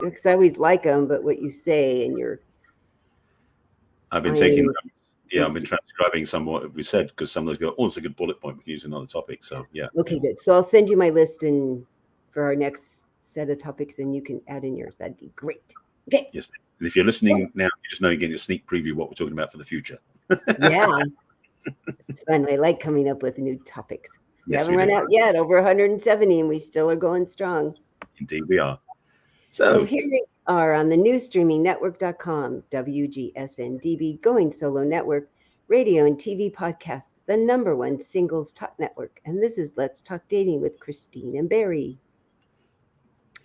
because I always like them, but what you say and your I've been taking iron them. Yeah, I've been transcribing some of what we said because some of those go, oh, it's a good bullet point. We can use another topic. So, yeah. Okay, good. So I'll send you my list and for our next set of topics, and you can add in yours. That'd be great. Okay. Yes. And if you're listening now, you just know you're getting a sneak preview of what we're talking about for the future. Yeah, it's fun. I like coming up with new topics. We Yes, haven't we run do. out yet. Over 170, and we still are going strong. Indeed, we are. So So, here we are on the newsstreamingnetwork.com, WGSN-DB, Going Solo Network, radio and TV podcasts, the #1 singles talk network. And this is Let's Talk Dating with Christine and Barry.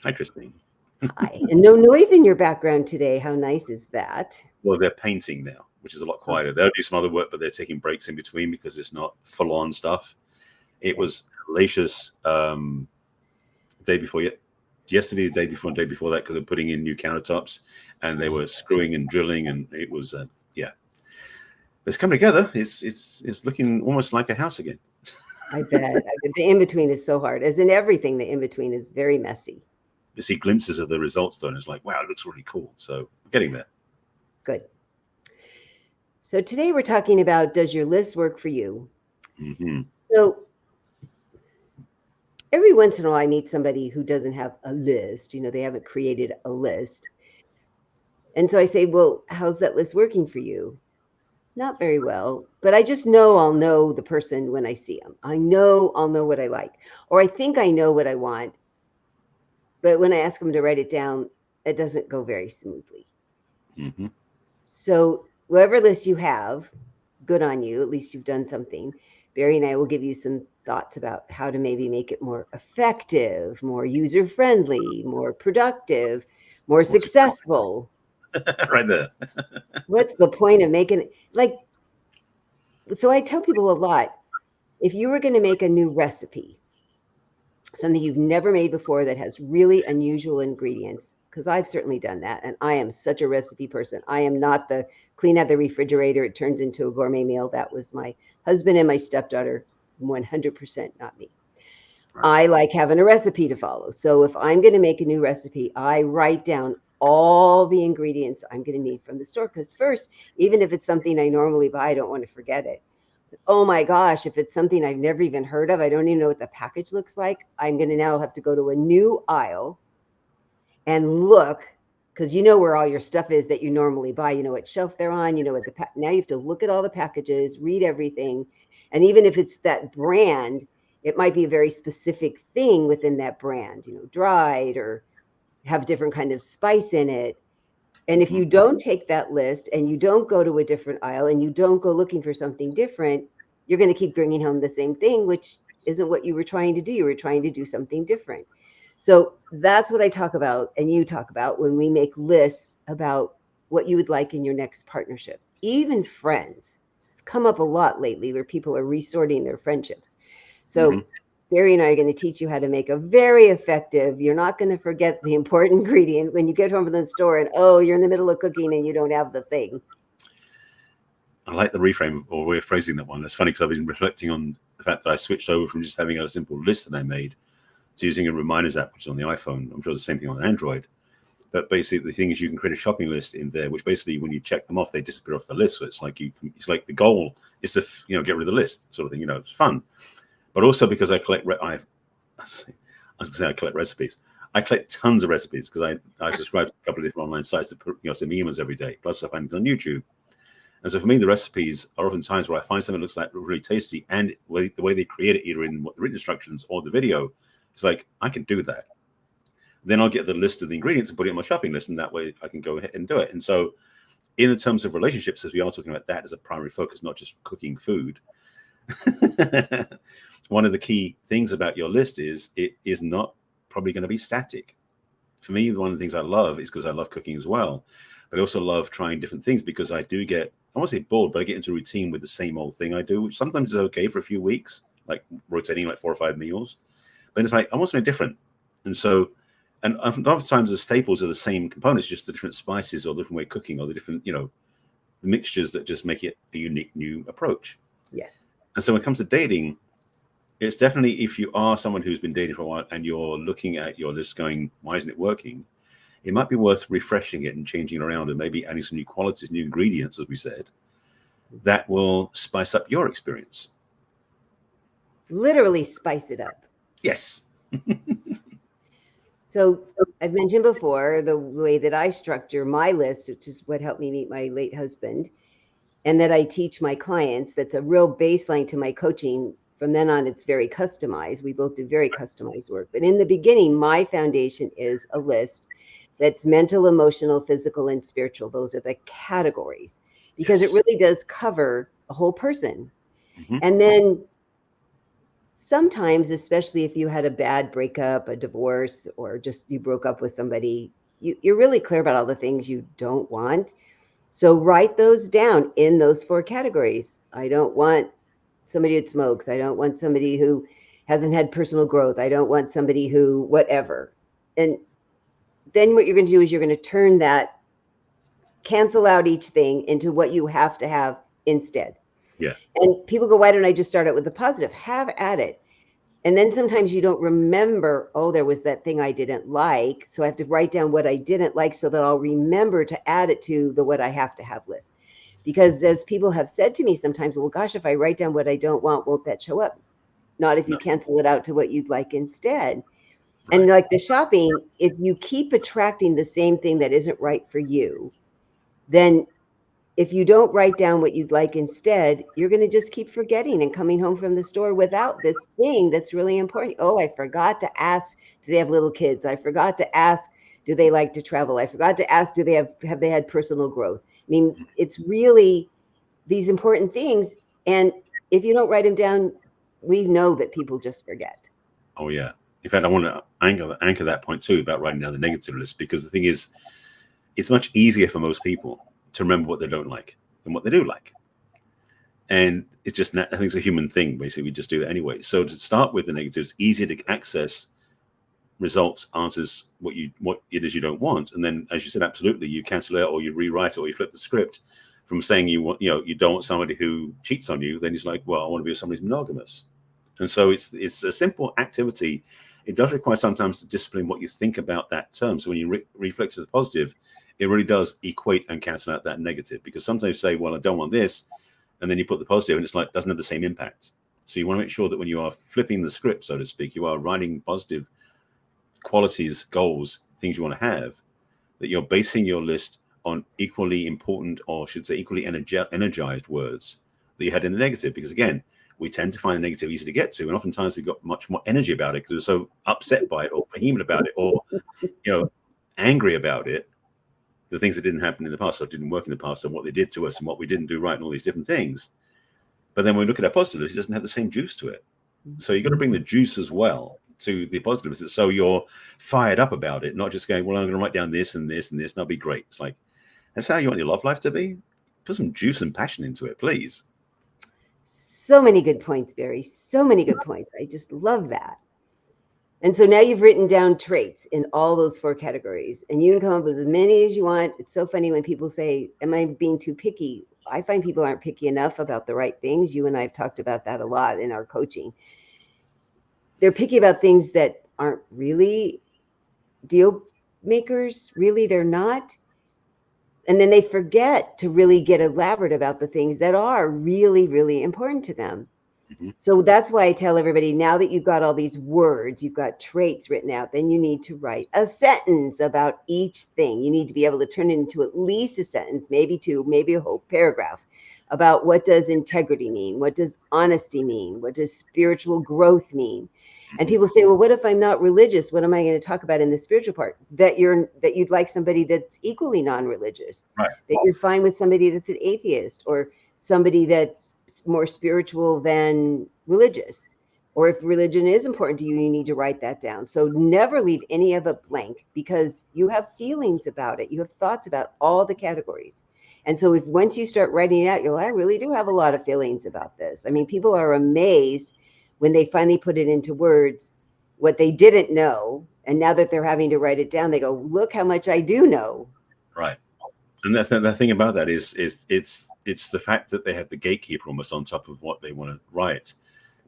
hi, Christine. Hi. And no noise in your background today. How nice is that? Well, they're painting now, which is a lot quieter. They'll do some other work, but they're taking breaks in between because it's not full-on stuff. It was hellacious day before yesterday, the day before, and the day before that, because they're putting in new countertops and they were screwing and drilling, and it was it's coming together. It's looking almost like a house again. I bet. The in-between is so hard. As in everything, the in-between is very messy. You see glimpses of the results though, and it's like, wow, it looks really cool. So we're getting there. Good. So today we're talking about, does your list work for you? Mm-hmm. So every once in a while I meet somebody who doesn't have a list. They haven't created a list. And so I say, well, how's that list working for you? Not very well, but I just know I'll know the person when I see them. I know I'll know what I like, or I think I know what I want. But when I ask them to write it down, it doesn't go very smoothly. Mm-hmm. So whatever list you have, good on you. At least you've done something. Barry and I will give you some thoughts about how to maybe make it more effective, more user-friendly, more productive, more successful. Right there. What's the point of making it so I tell people a lot, if you were going to make a new recipe, something you've never made before that has really unusual ingredients, because I've certainly done that, and I am such a recipe person. I am not the clean out the refrigerator, it turns into a gourmet meal. That was my husband and my stepdaughter, 100% not me. Right. I like having a recipe to follow. So if I'm going to make a new recipe, I write down all the ingredients I'm going to need from the store. Because first, even if it's something I normally buy, I don't want to forget it. But, oh my gosh, if it's something I've never even heard of, I don't even know what the package looks like, I'm going to now have to go to a new aisle and look, because you know where all your stuff is that you normally buy. You know what shelf they're on. You know what now you have to look at all the packages, read everything. And even if it's that brand, it might be a very specific thing within that brand, dried or have different kind of spice in it. And if you don't take that list and you don't go to a different aisle and you don't go looking for something different, you're going to keep bringing home the same thing, which isn't what you were trying to do. You were trying to do something different. So that's what I talk about and you talk about when we make lists about what you would like in your next partnership. Even friends. It's come up a lot lately where people are resorting their friendships. So Barry and I are going to teach you how to make a very effective, you're not going to forget the important ingredient when you get home from the store and, oh, you're in the middle of cooking and you don't have the thing. I like the reframe or way of phrasing that one. That's funny because I've been reflecting on the fact that I switched over from just having a simple list that I made to using a reminders app, which is on the iPhone. I'm sure the same thing on Android. But basically, the thing is, you can create a shopping list in there, which basically, when you check them off, they disappear off the list. So it's like the goal is to get rid of the list, sort of thing. It's fun. But also because I collect, I was going to say I collect recipes. I collect tons of recipes because I subscribe to a couple of different online sites that send me emails every day. Plus, I find things on YouTube. And so for me, the recipes are often times where I find something that looks like really tasty, and the way they create it, either in the written instructions or the video, it's like, I can do that. Then I'll get the list of the ingredients and put it on my shopping list, and that way I can go ahead and do it. And so in the terms of relationships, as we are talking about that as a primary focus, not just cooking food, one of the key things about your list is it is not probably going to be static. For me, one of the things I love is because I love cooking as well, but I also love trying different things because I do get, I won't say bored, but I get into a routine with the same old thing I do, which sometimes is okay for a few weeks, like rotating like 4 or 5 meals. But it's like, I want something different. And so, and oftentimes the staples are the same components, just the different spices or the different way of cooking or the different, mixtures that just make it a unique new approach. Yes. And so when it comes to dating, it's definitely, if you are someone who's been dating for a while and you're looking at your list going, why isn't it working? it might be worth refreshing it and changing it around and maybe adding some new qualities, new ingredients, as we said, that will spice up your experience. Literally spice it up. Yes. So I've mentioned before the way that I structure my list, which is what helped me meet my late husband, and that I teach my clients. That's a real baseline to my coaching. From then on, it's very customized. We both do very customized work. But in the beginning, my foundation is a list that's mental, emotional, physical, and spiritual. Those are the categories, because it Yes. really does cover a whole person. Mhm. And then sometimes, especially if you had a bad breakup, a divorce, or just you broke up with somebody, you're really clear about all the things you don't want. So write those down in those 4 categories. I don't want somebody who smokes. I don't want somebody who hasn't had personal growth. I don't want somebody who whatever. And then what you're going to do is you're going to turn that, cancel out each thing into what you have to have instead. Yeah. And people go, why don't I just start out with the positive? Have at it. And then sometimes you don't remember, oh, there was that thing I didn't like. So I have to write down what I didn't like so that I'll remember to add it to the what I have to have list. Because as people have said to me sometimes, well, gosh, if I write down what I don't want, won't that show up? Not if you No. cancel it out to what you'd like instead. Right. And like the shopping, if you keep attracting the same thing that isn't right for you, then if you don't write down what you'd like instead, you're going to just keep forgetting and coming home from the store without this thing that's really important. Oh, I forgot to ask, do they have little kids? I forgot to ask, do they like to travel? I forgot to ask, do they have they had personal growth? I mean, it's really these important things. And if you don't write them down, we know that people just forget. Oh, yeah. In fact, I want to anchor that point too about writing down the negative list, because the thing is, it's much easier for most people to remember what they don't like than what they do like. And it's just, I think it's a human thing, basically. We just do it anyway. So to start with the negatives, easier to access results, answers, what it is you don't want. And then, as you said, absolutely, you cancel it or you rewrite it or you flip the script from saying you don't want somebody who cheats on you. Then it's like, well, I want to be with somebody who's monogamous. And so it's a simple activity. It does require sometimes to discipline what you think about that term. So when you reflect to the positive, it really does equate and cancel out that negative, because sometimes you say, well, I don't want this. And then you put the positive and it's like, doesn't have the same impact. So you want to make sure that when you are flipping the script, so to speak, you are writing positive qualities, goals, things you want to have, that you're basing your list on equally important, or I should say equally energized words that you had in the negative. Because again, we tend to find the negative easy to get to, and oftentimes we've got much more energy about it because we're so upset by it or vehement about it or angry about it, the things that didn't happen in the past or didn't work in the past and what they did to us and what we didn't do right and all these different things. But then when we look at our positive list, it doesn't have the same juice to it. So you've got to bring the juice as well to the positive list, so you're fired up about it, not just going, well, I'm going to write down this and this and this and that'll be great. It's like, that's how you want your love life to be? Put some juice and passion into it, please. So many good points, Barry. So many good points. I just love that. And so now you've written down traits in all those 4 categories, and you can come up with as many as you want. It's so funny when people say, am I being too picky? I find people aren't picky enough about the right things. You and I have talked about that a lot in our coaching. They're picky about things that aren't really deal makers. Really, they're not. And then they forget to really get elaborate about the things that are really, really important to them. Mm-hmm. So that's why I tell everybody, now that you've got all these words, you've got traits written out, then you need to write a sentence about each thing. You need to be able to turn it into at least a sentence, maybe 2, maybe a whole paragraph about what does integrity mean? What does honesty mean? What does spiritual growth mean? And people say, well, what if I'm not religious? What am I going to talk about in the spiritual part? That you'd like somebody that's equally non-religious, right? That you're fine with somebody that's an atheist or somebody that's more spiritual than religious. Or if religion is important to you, you need to write that down. So never leave any of it blank, because you have feelings about it. You have thoughts about all the categories. And so if once you start writing it out, you're like, I really do have a lot of feelings about this. I mean, people are amazed when they finally put it into words, what they didn't know. And now that they're having to write it down, they go, look how much I do know. Right. And the thing about that is it's the fact that they have the gatekeeper almost on top of what they want to write,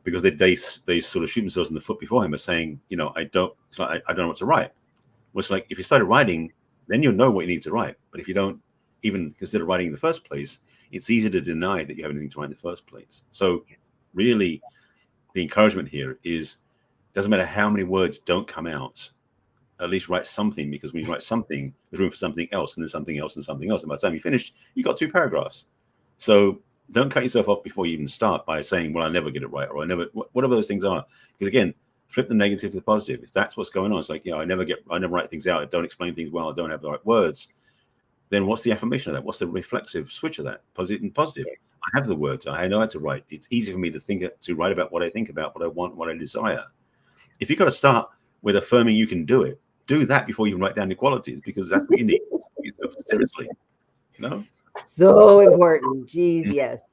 because they sort of shoot themselves in the foot before him by saying, I don't know what to write. Well, it's like, if you started writing, then you'll know what you need to write. But if you don't even consider writing in the first place, it's easy to deny that you have anything to write in the first place. So really, the encouragement here is, doesn't matter how many words don't come out, at least write something, because when you write something, there's room for something else, and then something else, and something else. And by the time you finished, you got 2 paragraphs. So don't cut yourself off before you even start by saying, well, I never get it right, or I never, whatever those things are. Because again, flip the negative to the positive. If that's what's going on, it's like, I never write things out. I don't explain things well. I don't have the right words. Then what's the affirmation of that? What's the reflexive switch of that? Positive and positive. I have the words. I know how to write. It's easy for me to write about what I think about, what I want, what I desire. If you've got to start with affirming you can do it, do that before you write down the qualities, because that's what you need to take yourself seriously. So important. Geez, yes.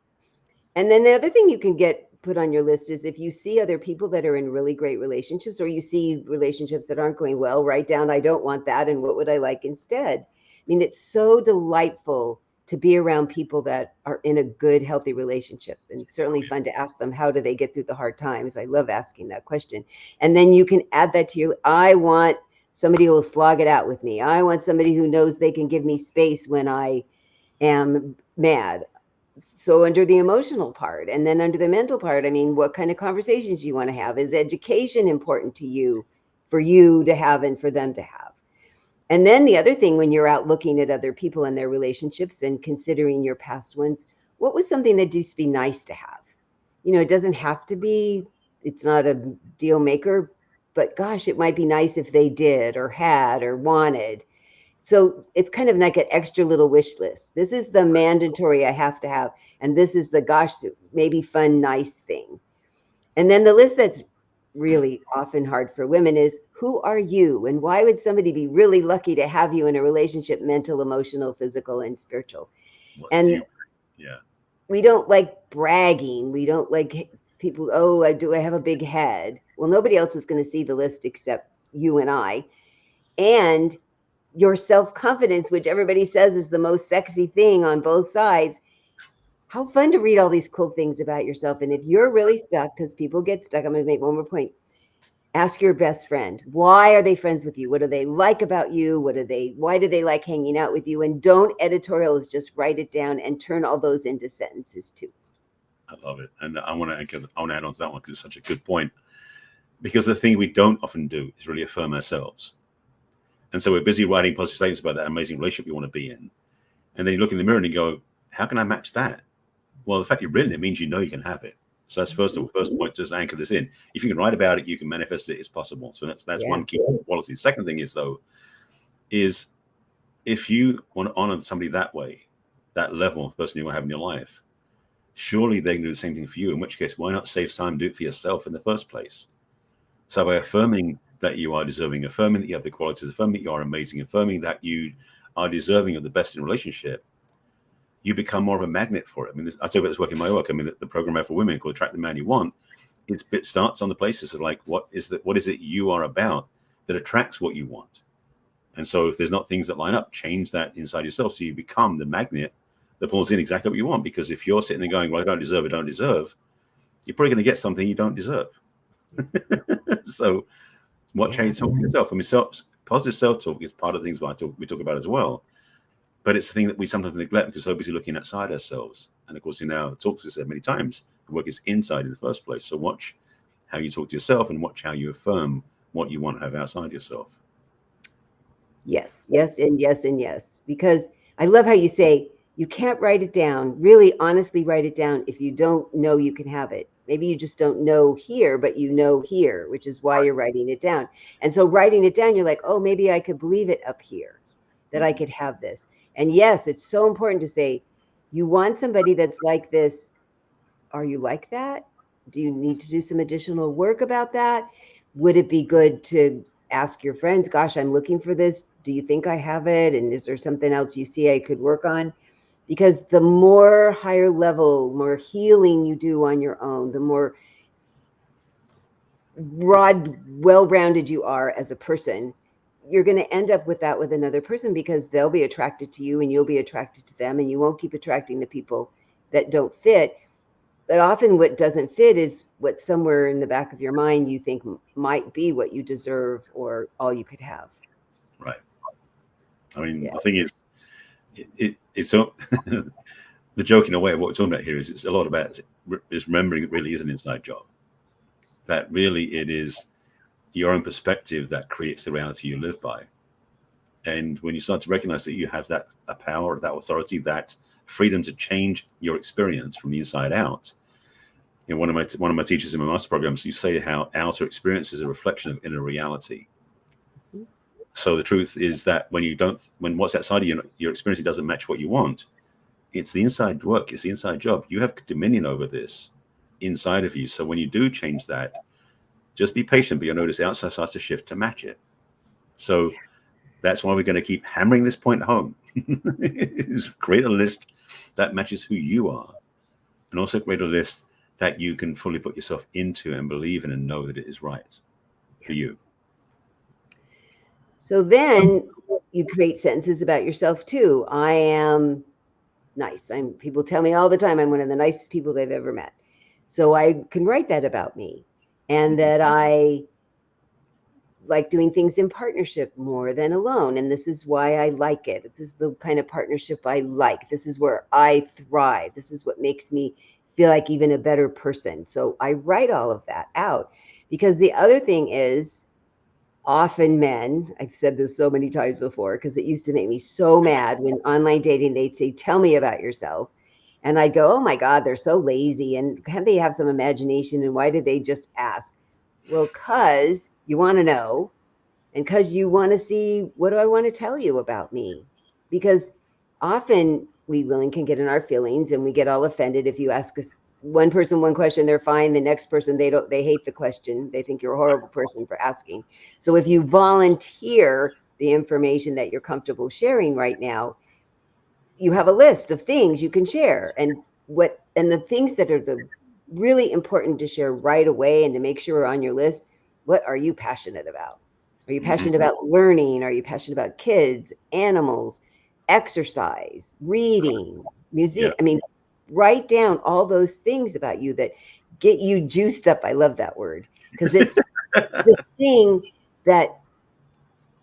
And then the other thing you can get put on your list is, if you see other people that are in really great relationships, or you see relationships that aren't going well, write down, I don't want that, and what would I like instead? I mean, it's so delightful to be around people that are in a good, healthy relationship, and certainly fun to ask them, how do they get through the hard times? I love asking that question. And then you can add that to your, I want somebody who will slog it out with me. I want somebody who knows they can give me space when I am mad. So under the emotional part, and then under the mental part, I mean, what kind of conversations you want to have? Is education important to you, for you to have and for them to have? And then the other thing, when you're out looking at other people and their relationships and considering your past ones, what was something that used to be nice to have? It doesn't have to be, it's not a deal maker, but gosh, it might be nice if they did or had or wanted. So it's kind of like an extra little wish list. This is the mandatory I have to have, and this is the gosh, maybe fun, nice thing. And then the list that's really often hard for women is, who are you, and why would somebody be really lucky to have you in a relationship, mental, emotional, physical, and spiritual? And we don't like bragging. We don't like people, I have a big head. Well, nobody else is going to see the list except you and I. And your self-confidence, which everybody says is the most sexy thing on both sides. How fun to read all these cool things about yourself. And if you're really stuck, because people get stuck, I'm going to make one more point. Ask your best friend, why are they friends with you? What do they like about you? Why do they like hanging out with you? And don't editorialize, just write it down and turn all those into sentences too. I love it. And I want to add on to that one, because it's such a good point. Because the thing we don't often do is really affirm ourselves. And so we're busy writing positive statements about that amazing relationship we want to be in. And then you look in the mirror and you go, how can I match that? Well, the fact you've written it means you know you can have it. So that's first point, just anchor this in. If you can write about it, you can manifest it. It's possible. So that's one key quality. The second thing is if you want to honor somebody that way, that level of person you want to have in your life, surely they can do the same thing for you. In which case, why not save time, do it for yourself in the first place? So by affirming that you are deserving, affirming that you have the qualities, affirming that you are amazing, affirming that you are deserving of the best in a relationship, you become more of a magnet for it. I mean, I talk about this work in my work. I mean, the program for women called Attract the Man You Want, it starts on the basis of like, what is it you are about that attracts what you want? And so if there's not things that line up, change that inside yourself so you become the magnet that pulls in exactly what you want. Because if you're sitting there going, well, I don't deserve, you're probably going to get something you don't deserve. So watch how you talk to yourself. I mean, positive self-talk is part of the things we talk about as well. But it's the thing that we sometimes neglect because we're so busy looking outside ourselves. And of course, in our talks, we said many times, the work is inside in the first place. So watch how you talk to yourself and watch how you affirm what you want to have outside yourself. Yes, yes, and yes, and yes. Because I love how you say you can't write it down, really honestly write it down if you don't know you can have it. Maybe you just don't know here, but you know here, which is why you're writing it down. And so writing it down, you're like, oh, maybe I could believe it up here, that I could have this. And yes, it's so important to say, you want somebody that's like this. Are you like that? Do you need to do some additional work about that? Would it be good to ask your friends, gosh, I'm looking for this. Do you think I have it? And is there something else you see I could work on? Because the more higher level, more healing you do on your own, the more broad, well-rounded you are as a person, you're going to end up with that with another person, because they'll be attracted to you and you'll be attracted to them, and you won't keep attracting the people that don't fit. But often what doesn't fit is what somewhere in the back of your mind you think might be what you deserve or all you could have. Right. I mean, Yeah. the thing is, it's so the joke in a way of what we're talking about here is it's a lot about is remembering it really is an inside job. That really it is your own perspective that creates the reality you live by. And when you start to recognize that you have that a power, that authority, that freedom to change your experience from the inside out. You know, one of my teachers in my master programs, you say how outer experience is a reflection of inner reality. So the truth is that when what's outside of your experience doesn't match what you want, it's the inside work, it's the inside job. You have dominion over this inside of you. So when you do change that, just be patient, but you'll notice the outside starts to shift to match it. So that's why we're going to keep hammering this point home. Is create a list that matches who you are, and also create a list that you can fully put yourself into and believe in and know that it is right for you. So then you create sentences about yourself too. I am nice. People tell me all the time I'm one of the nicest people they've ever met. So I can write that about me, and that I like doing things in partnership more than alone. And this is why I like it. This is the kind of partnership I like. This is where I thrive. This is what makes me feel like even a better person. So I write all of that out, because the other thing is, often men, I've said this so many times before, because it used to make me so mad when online dating, they'd say, tell me about yourself. And I'd go, oh my God, they're so lazy. And can't they have some imagination? And why did they just ask? Well, because you want to know, and because you want to see, what do I want to tell you about me? Because often we women can get in our feelings and we get all offended if you ask us one person one question, they're fine. The next person, they hate the question. They think you're a horrible person for asking. So if you volunteer the information that you're comfortable sharing right now, you have a list of things you can share, and the things that are the really important to share right away and to make sure are on your list. What are you passionate about? Are you passionate about learning? Are you passionate about kids, animals, exercise, reading, music? Yeah. I mean, write down all those things about you that get you juiced up. I love that word, because it's the thing that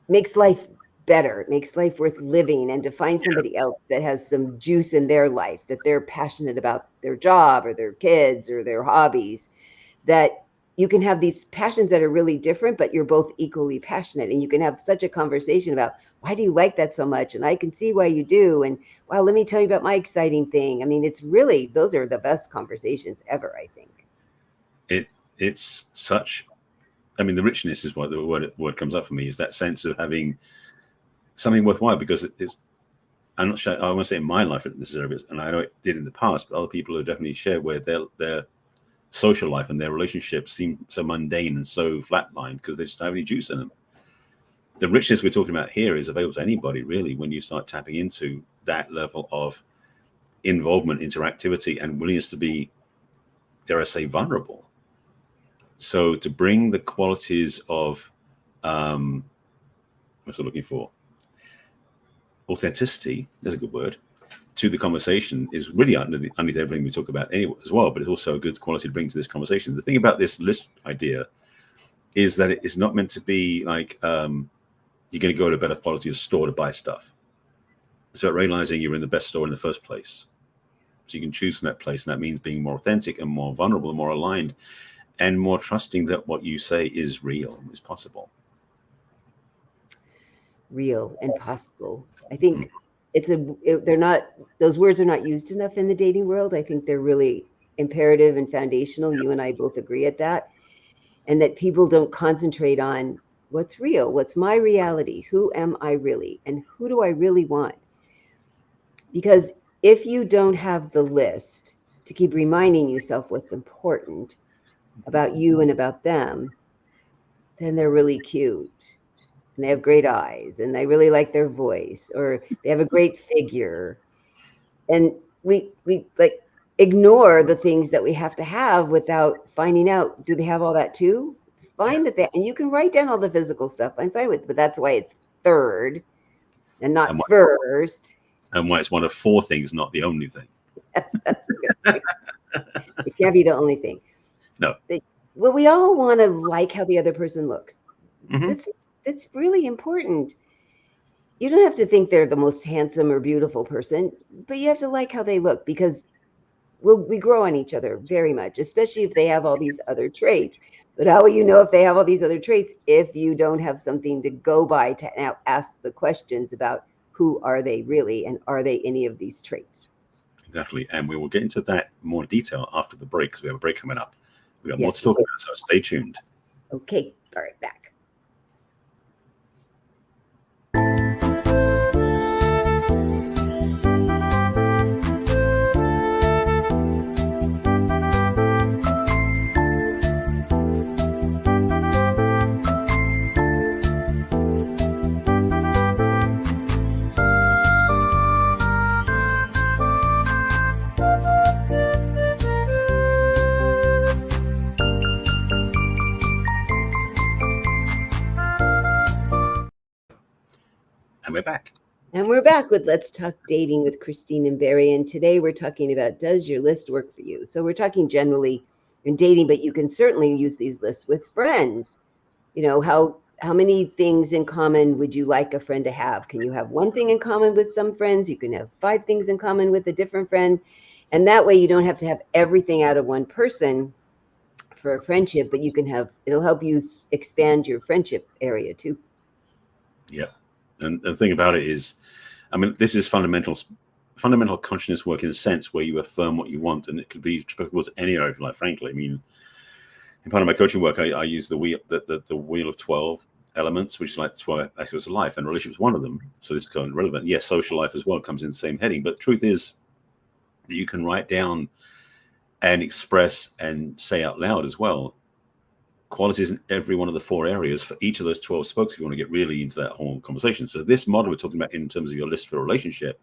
makes life better. It makes life worth living. And to find somebody else that has some juice in their life, that they're passionate about their job or their kids or their hobbies, that you can have these passions that are really different, but you're both equally passionate. And you can have such a conversation about, why do you like that so much? And I can see why you do. And wow, let me tell you about my exciting thing. I mean, it's really, those are the best conversations ever, I think. It's such, I mean, the richness is what the word comes up for me, is that sense of having something worthwhile, because it's, I'm not sure, I won't say in my life necessarily, and I know it did in the past, but other people have definitely shared where their social life and their relationships seem so mundane and so flatlined because they just don't have any juice in them. The richness we're talking about here is available to anybody, really, when you start tapping into that level of involvement, interactivity, and willingness to be, dare I say, vulnerable. So to bring the qualities of, what's I looking for? Authenticity, there's a good word, to the conversation is really underneath everything we talk about anyway as well, but it's also a good quality to bring to this conversation. The thing about this list idea is that it is not meant to be like you're going to go to a better quality of store to buy stuff. It's about realizing you're in the best store in the first place. So you can choose from that place, and that means being more authentic and more vulnerable and more aligned and more trusting that what you say is real, is possible. Real and possible. I think they're not, those words are not used enough in the dating world. I think they're really imperative and foundational. You and I both agree at that. And that people don't concentrate on what's real, what's my reality, who am I really, and who do I really want? Because if you don't have the list to keep reminding yourself what's important about you and about them, then they're really cute and they have great eyes and I really like their voice, or they have a great figure. And we like ignore the things that we have to have without finding out, do they have all that too? It's fine that and you can write down all the physical stuff. I'm fine with, but that's why it's third and not first. And why it's one of four things, not the only thing. That's a good point. It can't be the only thing. No. Well, we all want to like how the other person looks. Mm-hmm. That's really important. you don't have to think they're the most handsome or beautiful person, but you have to like how they look, because we grow on each other very much, especially if they have all these other traits. But how will you know if they have all these other traits if you don't have something to go by to now ask the questions about who are they really, and are they any of these traits? Exactly. And we will get into that more detail after the break, because we have a break coming up. We got more to Yes, talk about, so stay tuned. okay, all right, back. And we're back. And we're back with Let's Talk Dating with Christine and Barry. And today we're talking about, does your list work for you? So we're talking generally in dating, but you can certainly use these lists with friends. You know, how many things in common would you like a friend to have? Can you have one thing in common with some friends? You can have 5 things in common with a different friend. And that way you don't have to have everything out of one person for a friendship, but you can have, it'll help you expand your friendship area too. Yeah. And the thing about it is, I mean, this is fundamental consciousness work in a sense where you affirm what you want, and it could be towards any area of life, frankly. I mean, in part of my coaching work, I use the wheel of 12 elements, which is like 12 aspects of life, and relationship is one of them. So this is kind of relevant. Yes, social life as well comes in the same heading. But the truth is that you can write down and express and say out loud as well qualities in every one of the 4 areas for each of those 12 spokes if you want to get really into that whole conversation. So this model we're talking about in terms of your list for a relationship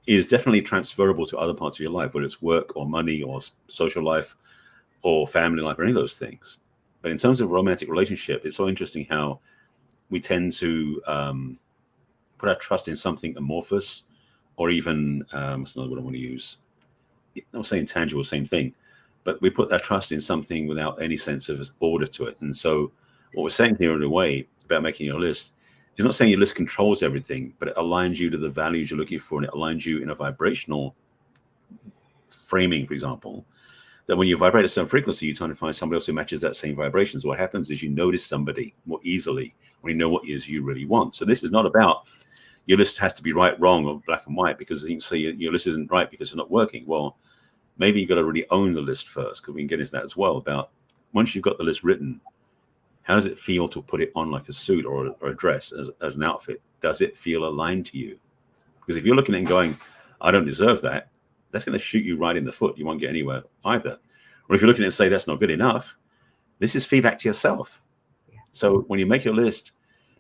is definitely transferable to other parts of your life, whether it's work or money or social life or family life or any of those things. But in terms of a romantic relationship, it's so interesting how we tend to put our trust in something amorphous, or even what's another word I want to use? I'm saying tangible, same thing. But we put that trust in something without any sense of order to it. And so what we're saying here in a way about making your list is not saying your list controls everything, but it aligns you to the values you're looking for, and it aligns you in a vibrational framing, for example, that when you vibrate at a certain frequency, you try to find somebody else who matches that same vibration. So what happens is you notice somebody more easily when you know what it is you really want. So this is not about your list has to be right, wrong, or black and white, because you can say your list isn't right because it's not working. Well, maybe you've got to really own the list first, because we can get into that as well. About once you've got the list written, how does it feel to put it on like a suit or a dress as an outfit? Does it feel aligned to you? Because if you're looking at it and going, I don't deserve that, that's going to shoot you right in the foot. You won't get anywhere either. Or if you're looking at it and say, that's not good enough, this is feedback to yourself. Yeah. So when you make your list,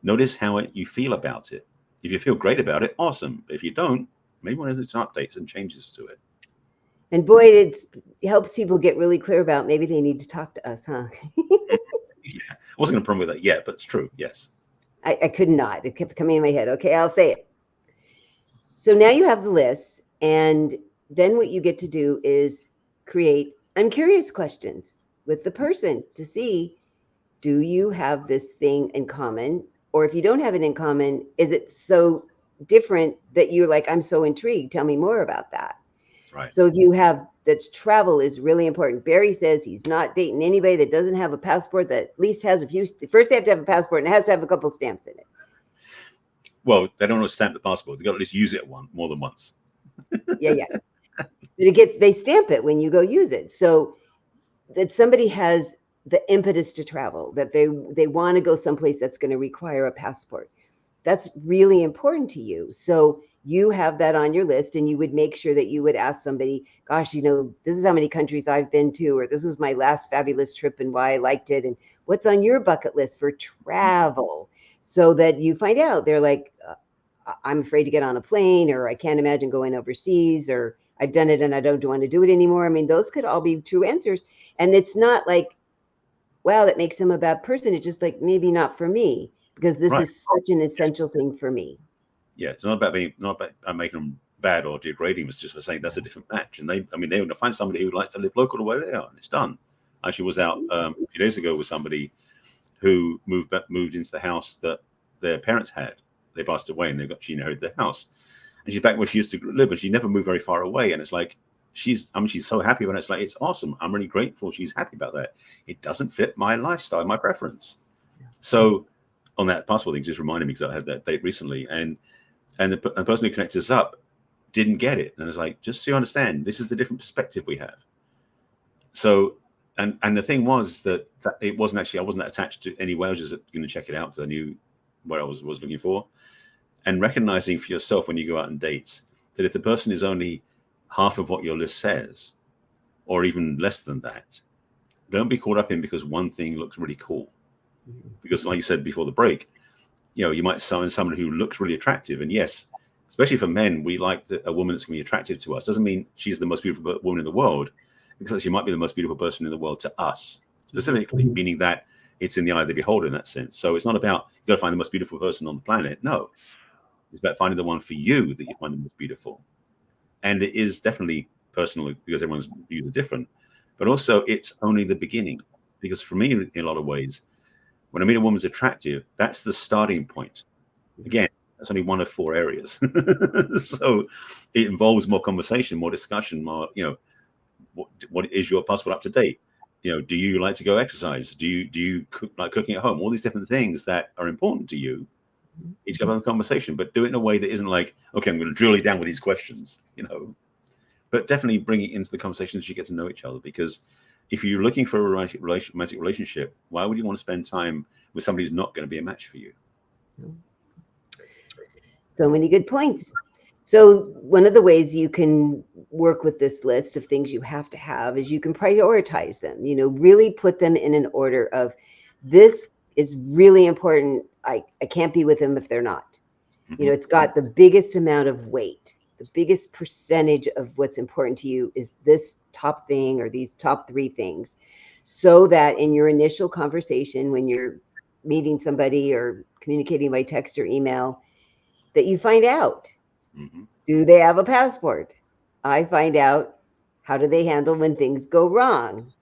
notice how you feel about it. If you feel great about it, awesome. If you don't, maybe one of some updates and changes to it. And boy, it helps people get really clear about maybe they need to talk to us, huh? Yeah, I wasn't going to promote that yet, but it's true. Yes. I could not. It kept coming in my head. Okay, I'll say it. So now you have the list, and then what you get to do is create I'm curious questions with the person to see, do you have this thing in common? Or if you don't have it in common, is it so different that you're like, I'm so intrigued, tell me more about that. Right. So if you have, that's travel is really important. Barry says he's not dating anybody that doesn't have a passport that at least has a few, first they have to have a passport and it has to have a couple stamps in it. Well, they don't want to stamp the passport. They've got to at least use it more than once. Yeah. But they stamp it when you go use it. So that somebody has the impetus to travel, that they want to go someplace that's going to require a passport. That's really important to you. So you have that on your list, and you would make sure that you would ask somebody, gosh, this is how many countries I've been to, or this was my last fabulous trip and why I liked it, and what's on your bucket list for travel, so that you find out. They're like, I'm afraid to get on a plane, or I can't imagine going overseas, or I've done it and I don't want to do it anymore. I mean, those could all be true answers. And it's not like, wow, that makes them a bad person. It's just like, maybe not for me, because this is such an essential thing for me. Yeah, it's not about making them bad or degrading. It's just for saying that's a different match. And they want to find somebody who likes to live local to where they are, and it's done. I actually was out a few days ago with somebody who moved into the house that their parents had. they passed away and she inherited the house. And she's back where she used to live, but she never moved very far away. And it's like, she's so happy about it. It's like, it's awesome. I'm really grateful she's happy about that. It doesn't fit my lifestyle, my preference. So on that passport thing, just reminded me, because I had that date recently, and the person who connected us up didn't get it. And it's like, just so you understand, this is the different perspective we have. So, and the thing was that it wasn't actually, I wasn't attached to anywhere. I was just going to check it out because I knew what I was looking for. And recognizing for yourself when you go out on dates that if the person is only half of what your list says, or even less than that, don't be caught up in because one thing looks really cool. Because like you said before the break, you might find someone who looks really attractive. And yes, especially for men, we like a woman that's going to be attractive to us. Doesn't mean she's the most beautiful woman in the world, because she might be the most beautiful person in the world to us, specifically, meaning that it's in the eye of the beholder in that sense. So it's not about you got to find the most beautiful person on the planet. No, it's about finding the one for you that you find the most beautiful. And it is definitely personal because everyone's views are different, but also it's only the beginning. Because for me, in a lot of ways, when I meet a woman's attractive, that's the starting point. Again, that's only one of 4 areas. So it involves more conversation, more discussion, more, what is your passport up to date? Do you like to go exercise? Do you like cooking at home? All these different things that are important to you. Each have a conversation, but do it in a way that isn't like, okay, I'm going to drill you down with these questions, but definitely bring it into the conversation as you get to know each other. Because if you're looking for a romantic relationship, why would you want to spend time with somebody who's not going to be a match for you? So many good points. So one of the ways you can work with this list of things you have to have is you can prioritize them, really put them in an order of, this is really important. I can't be with them if they're not. It's got the biggest amount of weight. The biggest percentage of what's important to you is this top thing or these top 3 things, so that in your initial conversation, when you're meeting somebody or communicating by text or email, that you find out, do they have a passport? I find out, how do they handle when things go wrong?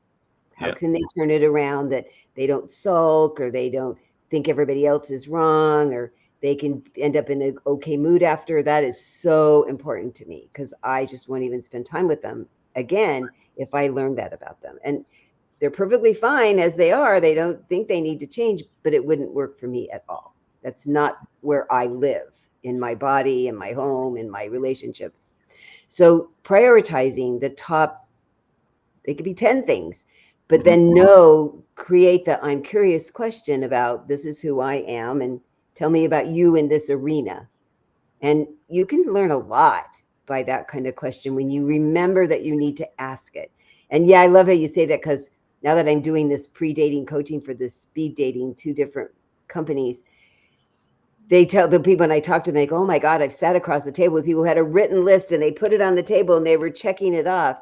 How can they turn it around that they don't sulk, or they don't think everybody else is wrong, or they can end up in an okay mood after? That is so important to me, because I just won't even spend time with them again if I learn that about them. And they're perfectly fine as they are. They don't think they need to change, but it wouldn't work for me at all. That's not where I live, in my body, in my home, in my relationships. So prioritizing the top, they could be 10 things, but then create the I'm curious question about, this is who I am, and tell me about you in this arena. And you can learn a lot by that kind of question when you remember that you need to ask it. And I love how you say that, because now that I'm doing this pre-dating coaching for this speed dating, 2 different companies, they tell the people, when I talk to them, they go, oh my God, I've sat across the table with people who had a written list and they put it on the table and they were checking it off.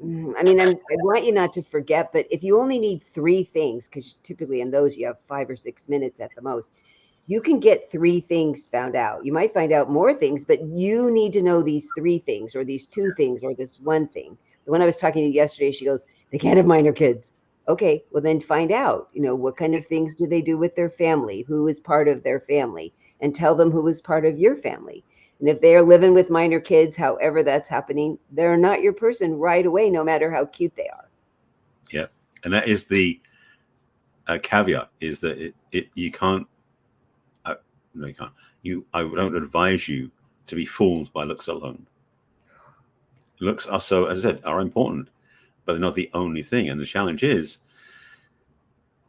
I mean, I want you not to forget, but if you only need 3 things, because typically in those you have 5 or 6 minutes at the most, you can get 3 things found out. You might find out more things, but you need to know these 3 things, or these 2 things, or this 1 thing. The one I was talking to yesterday, she goes, they can't have minor kids. Okay, well then find out, what kind of things do they do with their family? Who is part of their family? And tell them who is part of your family. And if they're living with minor kids, however that's happening, they're not your person right away, no matter how cute they are. Yeah. And that is the caveat, is that you can't, no, you can't. I don't advise you to be fooled by looks alone. Looks are, so, as I said, are important, but they're not the only thing. And the challenge is,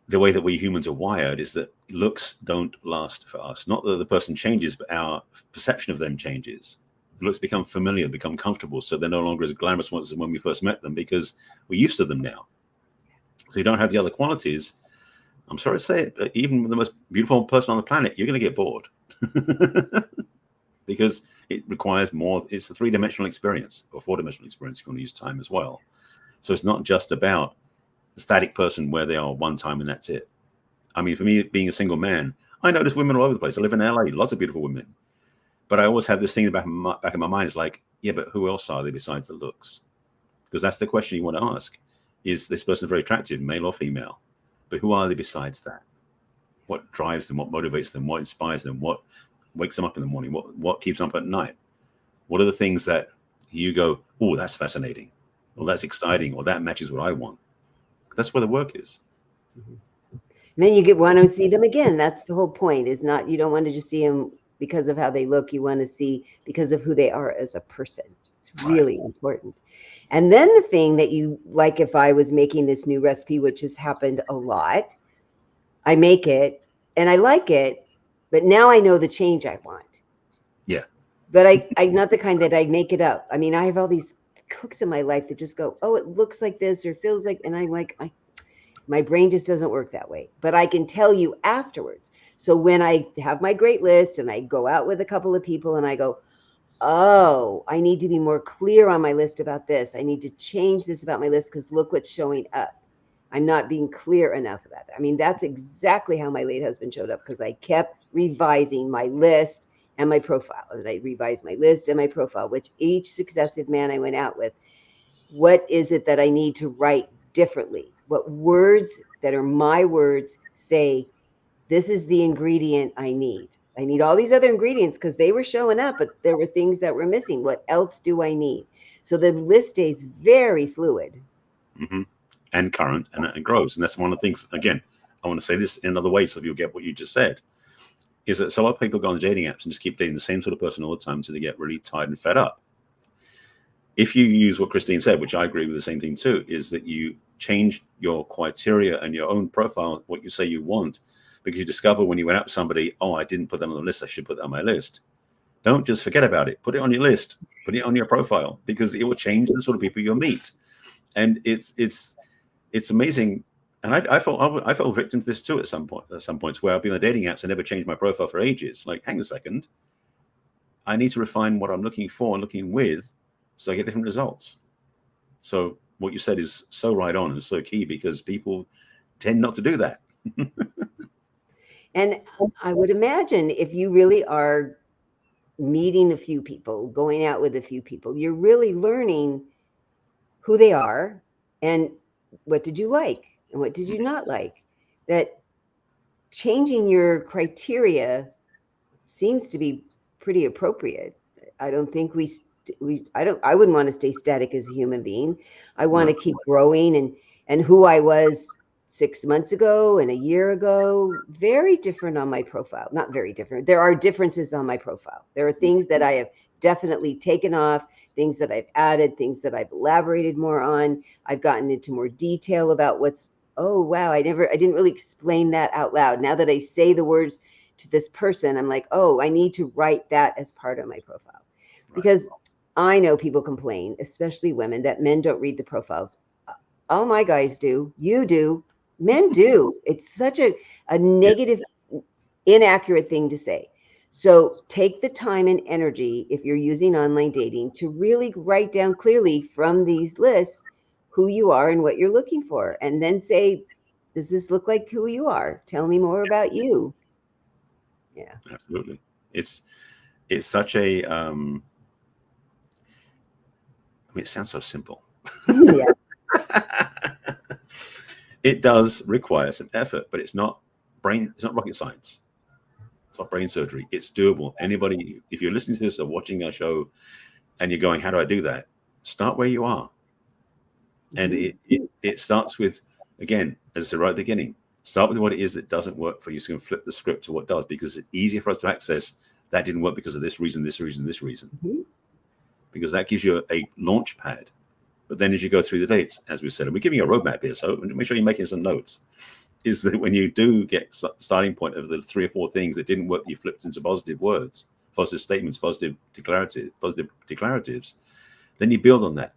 the way that we humans are wired is that looks don't last for us. Not that the person changes, but our perception of them changes. Looks become familiar, become comfortable, so they're no longer as glamorous ones as when we first met them, because we're used to them now. So you don't have the other qualities. I'm sorry to say it, but even with the most beautiful person on the planet, you're going to get bored. Because it requires more. It's a 3-dimensional experience, or 4-dimensional experience if you want to use time as well. So it's not just about the static person where they are one time and that's it. I mean, for me, being a single man, I notice women all over the place. I live in LA, lots of beautiful women. But I always have this thing in the back of my mind. It's like, yeah, but who else are they besides the looks? Because that's the question you want to ask. Is this person very attractive, male or female? But who are they besides that? What drives them? What motivates them? What inspires them? What wakes them up in the morning? What keeps them up at night? What are the things that you go, oh, that's fascinating, or that's exciting, or that matches what I want? That's where the work is. And then you want to see them again. That's the whole point. Is not, you don't want to just see them because of how they look. You want to see because of who they are as a person. It's really important. And then the thing that you like, if I was making this new recipe, which has happened a lot, I make it and I like it, but now I know the change I want. Yeah. But I'm not the kind that I make it up. I mean, I have all these cooks in my life that just go, oh, it looks like this or feels like, and I'm like, my brain just doesn't work that way. But I can tell you afterwards. So when I have my great list and I go out with a couple of people and I go, oh, I need to be more clear on my list about this. I need to change this about my list because look what's showing up. I'm not being clear enough about that. I mean, that's exactly how my late husband showed up, because I kept revising my list and my profile. And I revised my list and my profile, which each successive man I went out with, what is it that I need to write differently? What words that are my words say, this is the ingredient I need. I need all these other ingredients because they were showing up, but there were things that were missing. What else do I need? So the list stays very fluid. Mm-hmm. And current, and it grows. And that's one of the things, again, I want to say this in another way so you'll get what you just said, is that so a lot of people go on the dating apps and just keep dating the same sort of person all the time until they get really tired and fed up. If you use what Christine said, which I agree with the same thing too, is that you change your criteria and your own profile, what you say you want, because you discover when you went out with somebody, oh, I didn't put that on the list, I should put that on my list. Don't just forget about it. Put it on your list, put it on your profile, because it will change the sort of people you'll meet. And it's amazing. And I fell victim to this too at some points where I've been on dating apps and never changed my profile for ages. Like, hang a second, I need to refine what I'm looking for and looking with, so I get different results. So what you said is so right on and so key, because people tend not to do that. And I would imagine if you really are meeting a few people, going out with a few people, you're really learning who they are and what did you like and what did you not like. That changing your criteria seems to be pretty appropriate. I don't think I wouldn't want to stay static as a human being. I want to keep growing, and who I was 6 months ago and a year ago, very different on my profile. Not very different. There are differences on my profile. There are things that I have definitely taken off, things that I've added, things that I've elaborated more on. I've gotten into more detail about oh, wow, I didn't really explain that out loud. Now that I say the words to this person, I'm like, oh, I need to write that as part of my profile. Because I know people complain, especially women, that men don't read the profiles. All my guys do. You do. Men do. It's such a negative, inaccurate thing to say. So take the time and energy, if you're using online dating, to really write down clearly from these lists who you are and what you're looking for. And then say, does this look like who you are? Tell me more about you. Yeah. Absolutely. It's such a, I mean, it sounds so simple. Yeah. It does require some effort, but it's not rocket science. It's not brain surgery. It's doable. Anybody, if you're listening to this or watching our show and you're going, how do I do that? Start where you are. And it starts with, again, as I said right at the beginning, start with what it is that doesn't work for you, so you can flip the script to what does, because it's easier for us to access that didn't work because of this reason, this reason, this reason. Because that gives you a launch pad. But then as you go through the dates, as we said, and we're giving you a roadmap here, so make sure you're making some notes, is that when you do get starting point of the 3 or 4 things that didn't work, you flipped into positive words, positive statements, positive declaratives, then you build on that.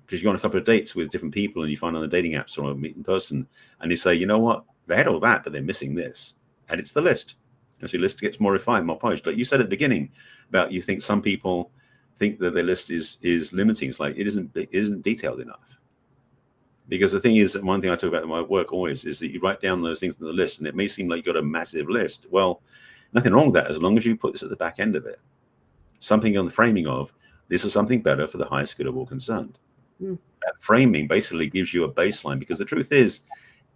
Because you go on a couple of dates with different people and you find on the dating apps or meet in person, and you say, you know what, they had all that, but they're missing this. And it's the list. As your list gets more refined, more polished. Like you said at the beginning about, you think some people think that their list is limiting. It's like it isn't detailed enough. Because the thing is, one thing I talk about in my work always is that you write down those things on the list, and it may seem like you've got a massive list. Well, nothing wrong with that, as long as you put this at the back end of it. Something on the framing of, this is something better for the highest good of all concerned. That framing basically gives you a baseline, because the truth is,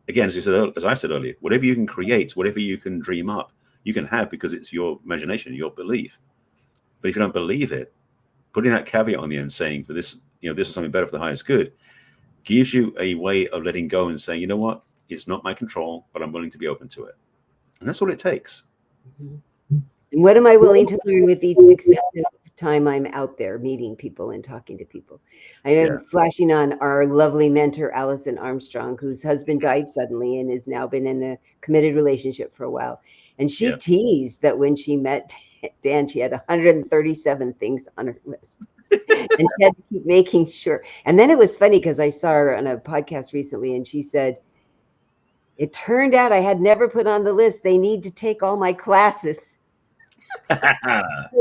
again, as I said earlier, whatever you can create, whatever you can dream up, you can have because it's your imagination, your belief. But if you don't believe it, putting that caveat on the end saying for this, this is something better for the highest good, gives you a way of letting go and saying, you know what, it's not my control, but I'm willing to be open to it. And that's all it takes. And what am I willing to learn with each successive time I'm out there meeting people and talking to people? I am flashing on our lovely mentor, Allison Armstrong, whose husband died suddenly and has now been in a committed relationship for a while. And she teased that when she met Dan, she had 137 things on her list. And she had to keep making sure. And then it was funny because I saw her on a podcast recently and she said, it turned out I had never put on the list, they need to take all my classes.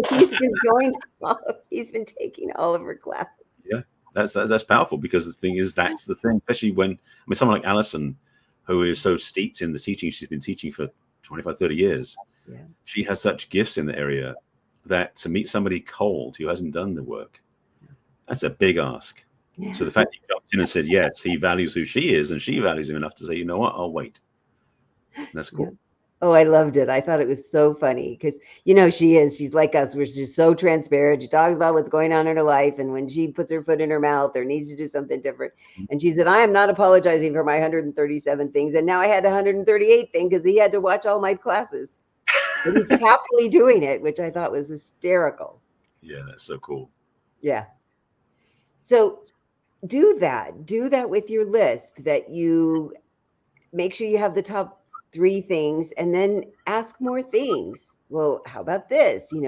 He's been he's been taking all of her classes. Yeah, that's powerful, because the thing is, that's the thing, especially when, someone like Alison, who is so steeped in the teaching, she's been teaching for 25, 30 years. Yeah. She has such gifts in the area that to meet somebody cold who hasn't done the work, that's a big ask. Yeah. So the fact he jumped in and said, yes, he values who she is and she values him enough to say, you know what, I'll wait. That's cool. Yeah. Oh, I loved it. I thought it was so funny because, she's like us. We're just so transparent. She talks about what's going on in her life. And when she puts her foot in her mouth or needs to do something different. And she said, I am not apologizing for my 137 things. And now I had 138 things because he had to watch all my classes. But he's happily doing it, which I thought was hysterical. Yeah, that's so cool. Yeah. So do that with your list, that you make sure you have the top 3 things and then ask more things. Well, how about this? You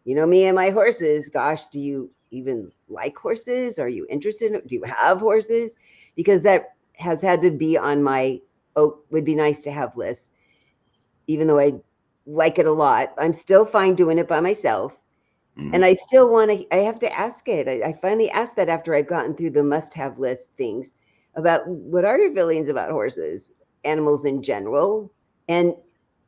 know me and my horses. Gosh, do you even like horses? Are you interested? Do you have horses? Because that has had to be on my would be nice to have list. Even though I like it a lot, I'm still fine doing it by myself. Mm-hmm. And I still I have to ask it. I finally asked that after I've gotten through the must-have list things about what are your feelings about horses, animals in general. And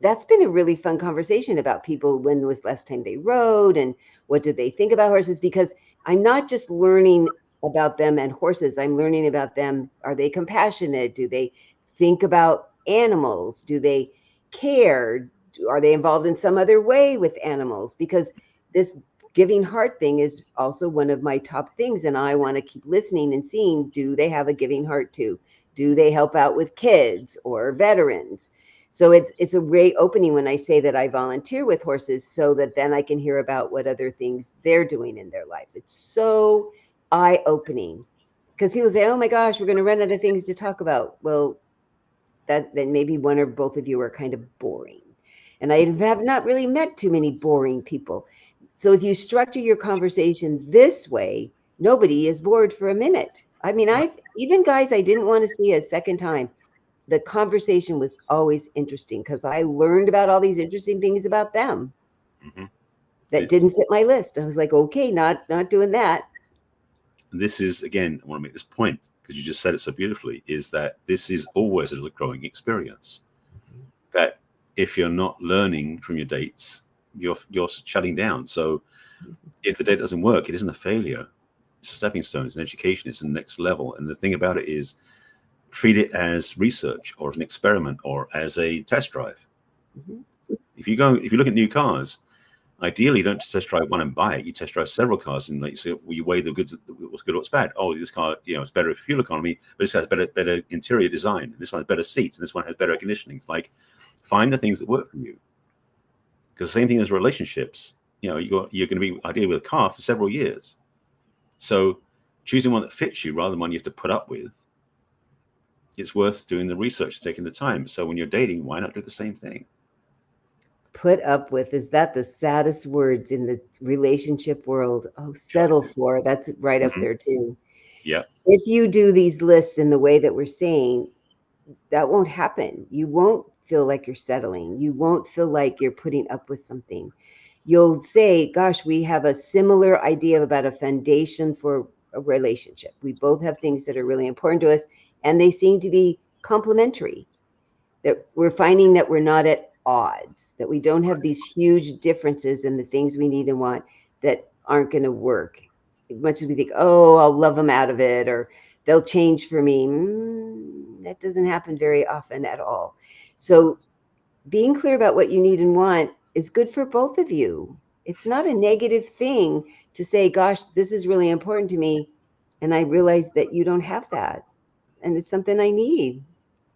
that's been a really fun conversation about people. When was the last time they rode and what did they think about horses? Because I'm not just learning about them and horses. I'm learning about them. Are they compassionate? Do they think about animals? Do they care? Are they involved in some other way with animals? Because this giving heart thing is also one of my top things. And I want to keep listening and seeing, do they have a giving heart too? Do they help out with kids or veterans? So it's a great opening when I say that I volunteer with horses, so that then I can hear about what other things they're doing in their life. It's so eye-opening because people say, oh my gosh, we're going to run out of things to talk about. Well, then maybe one or both of you are kind of boring. And I have not really met too many boring people. So if you structure your conversation this way, nobody is bored for a minute. I mean, even guys I didn't want to see a second time, the conversation was always interesting because I learned about all these interesting things about them that didn't fit my list. I was like, okay, not doing that. This is, again, I want to make this point because you just said it so beautifully, is that this is always a growing experience. That if you're not learning from your dates, you're shutting down. So if the date doesn't work, it isn't a failure. It's a stepping stone. It's an education. It's the next level. And the thing about it is, treat it as research or as an experiment or as a test drive. Mm-hmm. If you look at new cars, ideally you don't just test drive one and buy it. You test drive several cars and you weigh the goods, what's good, what's bad. Oh, this car, it's better fuel economy, but this has better interior design. This one has better seats, and this one has better air conditioning. Like, find the things that work for you. Because the same thing as relationships. You're going to be ideally with a car for several years. So choosing one that fits you rather than one you have to put up with, it's worth doing the research, taking the time. So when you're dating, why not do the same thing? Put up with, is that the saddest words in the relationship world? Oh, settle for. That's right up there too. Yeah. If you do these lists in the way that we're saying, that won't happen. You won't feel like you're settling. You won't feel like you're putting up with something. You'll say, gosh, we have a similar idea about a foundation for a relationship. We both have things that are really important to us, and they seem to be complementary. That we're finding that we're not at odds, that we don't have these huge differences in the things we need and want that aren't going to work. As much as we think, oh, I'll love them out of it, or they'll change for me. That doesn't happen very often at all. So being clear about what you need and want is good for both of you. It's not a negative thing to say, gosh, this is really important to me. And I realize that you don't have that. And it's something I need.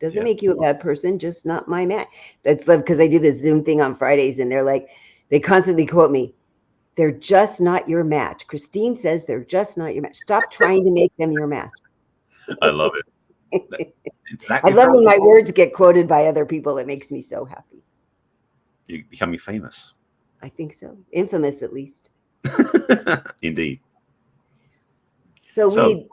Doesn't Yeah. make you a bad person, just not my match. That's because I do this Zoom thing on Fridays and they're like, they constantly quote me, they're just not your match. Christine says they're just not your match. Stop trying to make them your match. I love it. I Exactly. love when my words get quoted by other people. It makes me so happy. You're becoming famous. I think so. Infamous, at least. Indeed. So So,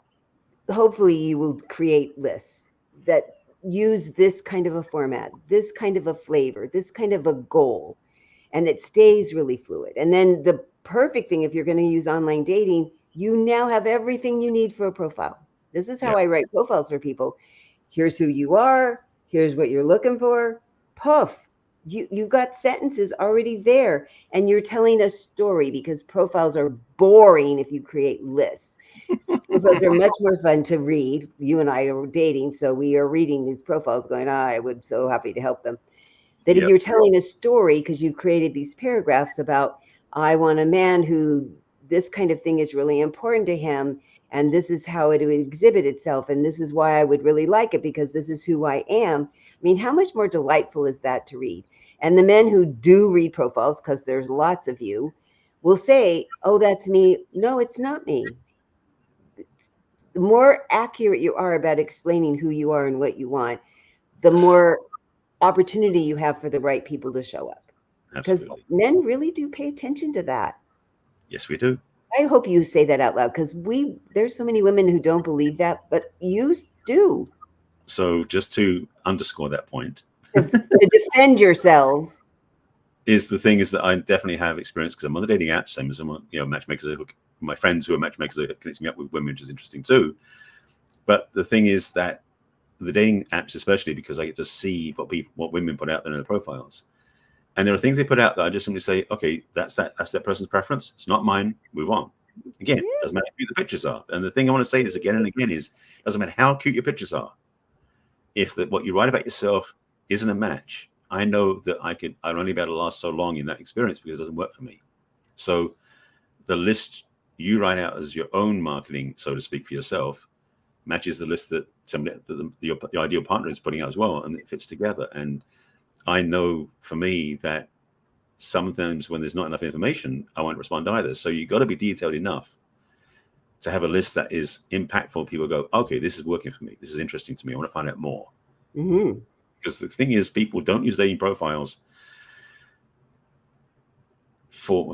hopefully you will create lists that use this kind of a format, this kind of a flavor, this kind of a goal, and it stays really fluid. And then the perfect thing, if you're going to use online dating, you now have everything you need for a profile. This is yeah. how I write profiles for people. Here's who you are. Here's what you're looking for. Poof. You've got sentences already there, and you're telling a story because profiles are boring if you create lists. Profiles are much more fun to read. You and I are dating, so we are reading these profiles going, I would so happy to help them. That if Yep. you're telling a story, because you've created these paragraphs about, I want a man who this kind of thing is really important to him, and this is how it would exhibit itself, and this is why I would really like it because this is who I am. I mean, how much more delightful is that to read? And the men who do read profiles, because there's lots of you, will say, oh, that's me. No, it's not me. The more accurate you are about explaining who you are and what you want, the more opportunity you have for the right people to show up. Because Absolutely. men really do pay attention to that. Yes, we do. I hope you say that out loud because there's so many women who don't believe that, but you do. So, just to underscore that point, To defend yourselves. is the thing is that I definitely have experience because I'm on the dating app, same as I'm on, matchmakers. My friends who are matchmakers are connecting me up with women, which is interesting too. But the thing is that the dating apps, especially because I get to see what women put out there in their profiles, and there are things they put out that I just simply say, okay, that's that person's preference. It's not mine. Move on. Again, Yeah. doesn't matter how cute the pictures are. And the thing I want to say this again and again is, doesn't matter how cute your pictures are. If what you write about yourself isn't a match, I know that I'd only be able to last so long in that experience because it doesn't work for me. So the list you write out as your own marketing, so to speak, for yourself matches the list that your ideal partner is putting out as well, and it fits together. And I know for me that sometimes when there's not enough information, I won't respond either. So you got to be detailed enough to have a list that is impactful. People go, okay, this is working for me. This is interesting to me. I want to find out more. Mm-hmm. Because the thing is, people don't use dating profiles for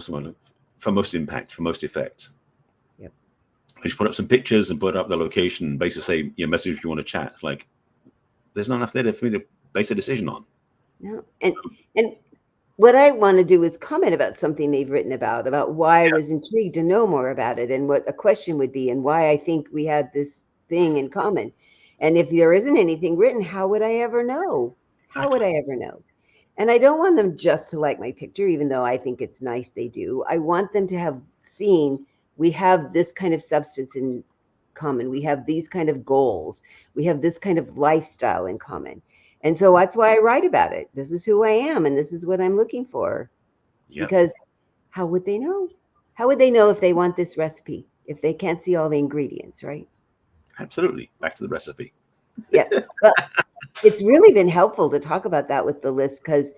most impact, for most effect. Yep. They just put up some pictures and put up the location and basically say, message if you want to chat. It's like, there's not enough there for me to base a decision on. No. And what I want to do is comment about something they've written about why I was intrigued to know more about it and what a question would be and why I think we had this thing in common. And if there isn't anything written, how would I ever know? How would I ever know? And I don't want them just to like my picture, even though I think it's nice they do. I want them to have seen we have this kind of substance in common. We have these kind of goals. We have this kind of lifestyle in common. And so that's why I write about it. This is who I am, and this is what I'm looking for. Yep. Because how would they know? How would they know if they want this recipe, if they can't see all the ingredients, right? Absolutely. Back to the recipe. Yeah. Well, it's really been helpful to talk about that with the list because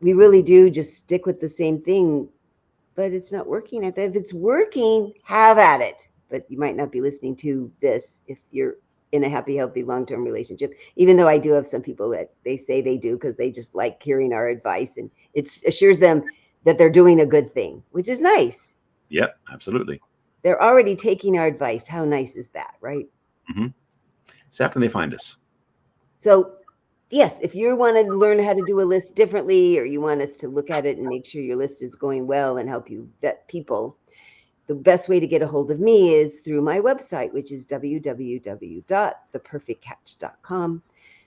we really do just stick with the same thing, but it's not working at that. If it's working, have at it. But you might not be listening to this if you're in a happy, healthy, long-term relationship, even though I do have some people that they say they do because they just like hearing our advice and it assures them that they're doing a good thing, which is nice. Yep, absolutely. They're already taking our advice. How nice is that, right? So how can they find us? So yes, if you want to learn how to do a list differently or you want us to look at it and make sure your list is going well and help you vet people, the best way to get a hold of me is through my website, which is www.theperfectcatch.com.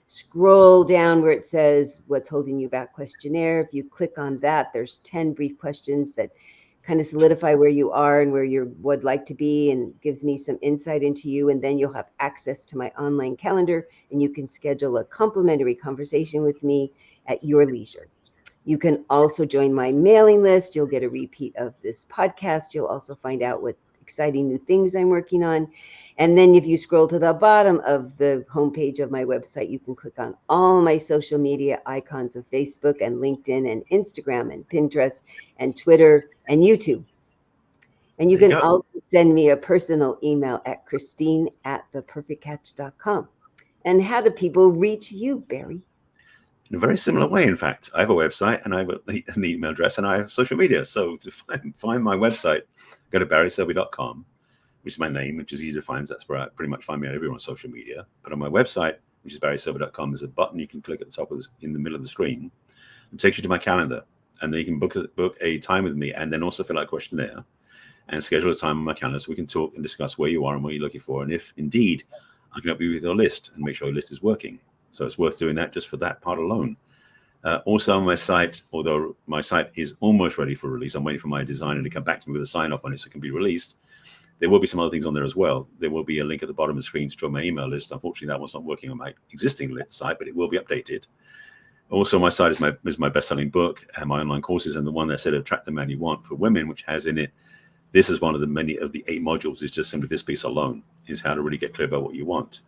Scroll down where it says what's holding you back questionnaire. If you click on that, there's 10 brief questions that kind of solidify where you are and where you would like to be and gives me some insight into you. And then you'll have access to my online calendar and you can schedule a complimentary conversation with me at your leisure. You can also join my mailing list. You'll get a repeat of this podcast. You'll also find out what exciting new things I'm working on. And then if you scroll to the bottom of the homepage of my website, you can click on all my social media icons of Facebook and LinkedIn and Instagram and Pinterest and Twitter and YouTube. And you can also send me a personal email at Christine@theperfectcatch.com. And how do people reach you, Barry? In a very similar way, in fact. I have a website and I have an email address and I have social media. So to find my website, go to barryselby.com, which is my name, which is easy to find. That's where I pretty much find me everywhere on social media. But on my website, which is barryselby.com, there's a button you can click at the top of in the middle of the screen. It takes you to my calendar. And then you can book a time with me and then also fill out a questionnaire and schedule a time on my calendar so we can talk and discuss where you are and what you're looking for. And if indeed I can help you with your list and make sure your list is working. So it's worth doing that just for that part alone. Also on my site, although my site is almost ready for release, I'm waiting for my designer to come back to me with a sign off on it so it can be released. There will be some other things on there as well. There will be a link at the bottom of the screen to join my email list. Unfortunately, that one's not working on my existing site, but it will be updated. Also, my site is my best-selling book and my online courses, and the one that said Attract the Man You Want for Women, which has in it, this is one of the many of the 8 modules, is just simply this piece alone, is how to really get clear about what you want.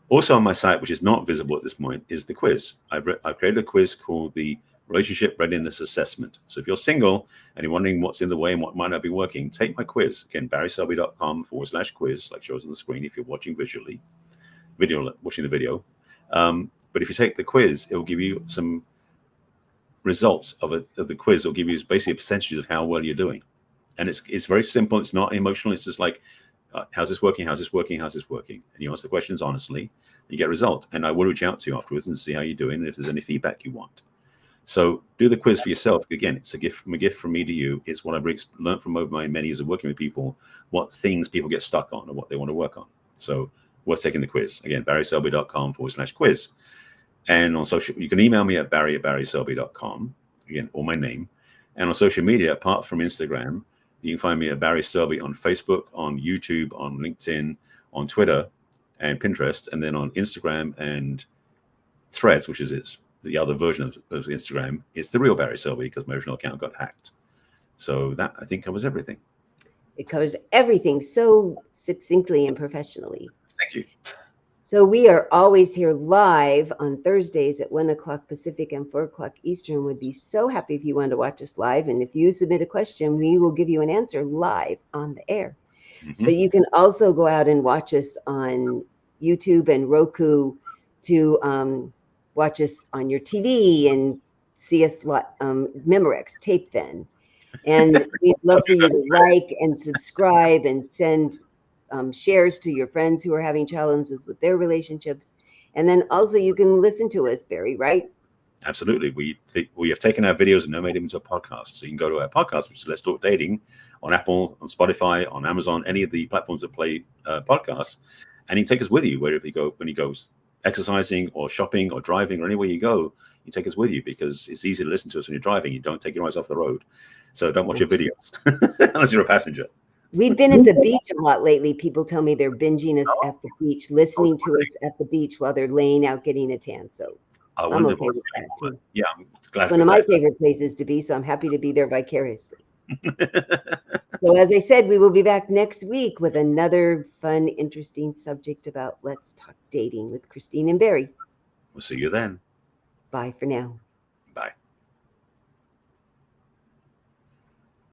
Also on my site, which is not visible at this point, is the quiz. I've created a quiz called the Relationship Readiness Assessment. So if you're single and you're wondering what's in the way and what might not be working, take my quiz. Again, barryselby.com/quiz, like shows on the screen if you're watching watching the video. But if you take the quiz, it will give you some results of the quiz. It'll give you basically percentages of how well you're doing. And it's very simple. It's not emotional. It's just like, how's this working? How's this working? How's this working? And you answer the questions honestly, you get a result. And I will reach out to you afterwards and see how you're doing and if there's any feedback you want. So do the quiz for yourself. Again, it's a gift from me to you. It's what I've learned from over my many years of working with people, what things people get stuck on or what they want to work on. So worth taking the quiz. Again, barryselby.com/quiz. And on social, you can email me at barry@barryselby.com, again, or my name. And on social media, apart from Instagram, you can find me at Barry Selby on Facebook, on YouTube, on LinkedIn, on Twitter, and Pinterest. And then on Instagram and Threads, which is the other version of Instagram, is the real Barry Selby because my original account got hacked. So that, I think, covers everything. It covers everything so succinctly and professionally. Thank you. So we are always here live on Thursdays at 1 o'clock Pacific and 4 o'clock Eastern. Would be so happy if you wanted to watch us live. And if you submit a question, we will give you an answer live on the air. Mm-hmm. But you can also go out and watch us on YouTube and Roku to watch us on your TV and see us Memorex tape then. And we'd love for you to like and subscribe and send shares to your friends who are having challenges with their relationships. And then also you can listen to us, Barry, right? Absolutely. We have taken our videos and now made them into a podcast. So you can go to our podcast, which is Let's Talk Dating, on Apple, on Spotify, on Amazon, any of the platforms that play podcasts. And you can take us with you wherever you go, when you go exercising or shopping or driving or anywhere you go, you take us with you because it's easy to listen to us when you're driving. You don't take your eyes off the road. So don't watch your videos unless you're a passenger. We've been at the beach a lot lately. People tell me they're binging us at the beach, listening to us at the beach while they're laying out getting a tan. So I'm okay with that too. Yeah, I'm glad. It's one of my favorite places to be, so I'm happy to be there vicariously. So as I said, we will be back next week with another fun, interesting subject about Let's Talk Dating with Christine and Barry. We'll see you then. Bye for now.